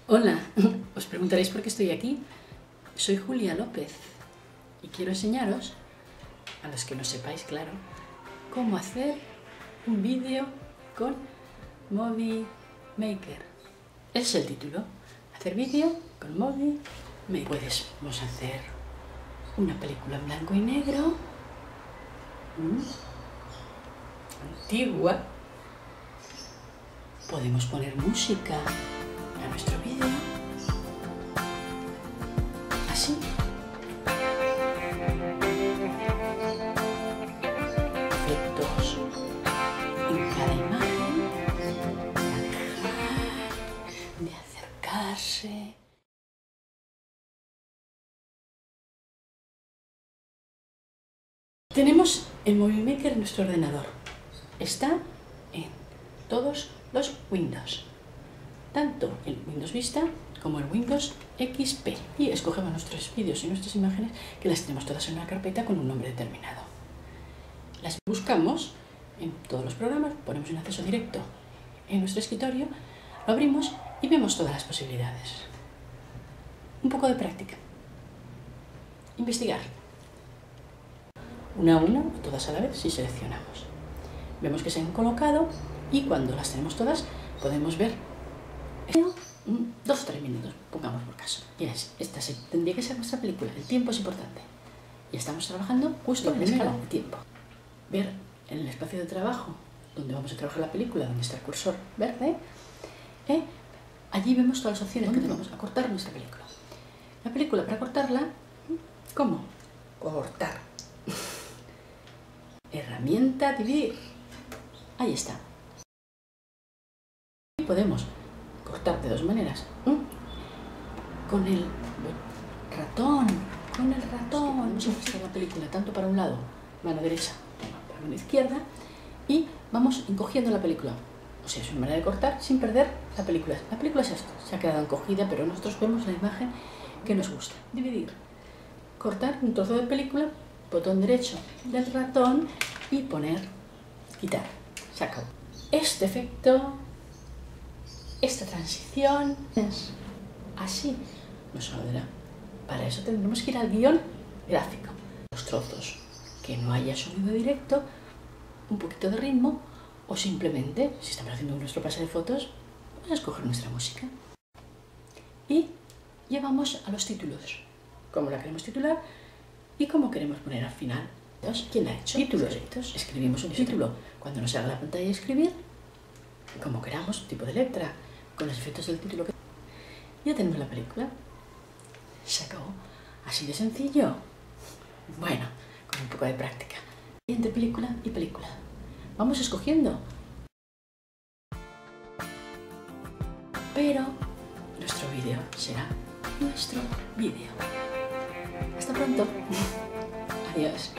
Hola, os preguntaréis por qué estoy aquí. Soy Julia López y quiero enseñaros, a los que no sepáis, claro, cómo hacer un vídeo con Movie Maker. Ese es el título, hacer vídeo con Movie Maker. Podemos hacer una película en blanco y negro, antigua. Podemos poner música a nuestro vídeo, así. Efectos en cada imagen, de acercarse. Tenemos el Movie Maker en nuestro ordenador. Está en todos los Windows, tanto el Windows Vista como el Windows XP, y escogemos nuestros vídeos y nuestras imágenes, que las tenemos todas en una carpeta con un nombre determinado. Las buscamos en todos los programas, ponemos un acceso directo en nuestro escritorio, lo abrimos y vemos todas las posibilidades. Un poco de práctica. Investigar. Una a una, todas a la vez, si seleccionamos. Vemos que se han colocado y cuando las tenemos todas podemos ver 2 o 3 minutos, pongamos por caso. Y esta tendría que ser nuestra película. El tiempo es importante. Y estamos trabajando justo en la escala de tiempo. Ver en el espacio de trabajo donde vamos a trabajar la película, donde está el cursor verde, allí vemos todas las opciones que tenemos a cortar nuestra película. La película, para cortarla, ¿cómo? Cortar. Herramienta, dividir. Ahí está. Y podemos cortar de 2 maneras. Con el ratón. Vamos a mostrar la película tanto para un lado, mano derecha, para mano izquierda, y vamos encogiendo la película. O sea, es una manera de cortar sin perder la película. La película es esto, se ha quedado encogida, pero nosotros vemos la imagen que nos gusta. Dividir. Cortar un trozo de película, botón derecho del ratón y poner, quitar. Se acabó. Este efecto, esta transición, es así nos saldrá. Para eso tendremos que ir al guión gráfico. Los trozos que no haya sonido directo, un poquito de ritmo, o simplemente, si estamos haciendo nuestro pase de fotos, vamos a escoger nuestra música. Y llevamos a los títulos, cómo la queremos titular y cómo queremos poner al final. ¿Quién la ha hecho? Títulos. Escribimos un título cuando nos haga la pantalla de escribir, como queramos, tipo de letra, con los efectos del título. Ya tenemos la película. Se acabó. Así de sencillo. Bueno, con un poco de práctica. Entre película y película. Vamos escogiendo. Pero nuestro vídeo será nuestro vídeo. Hasta pronto. Adiós.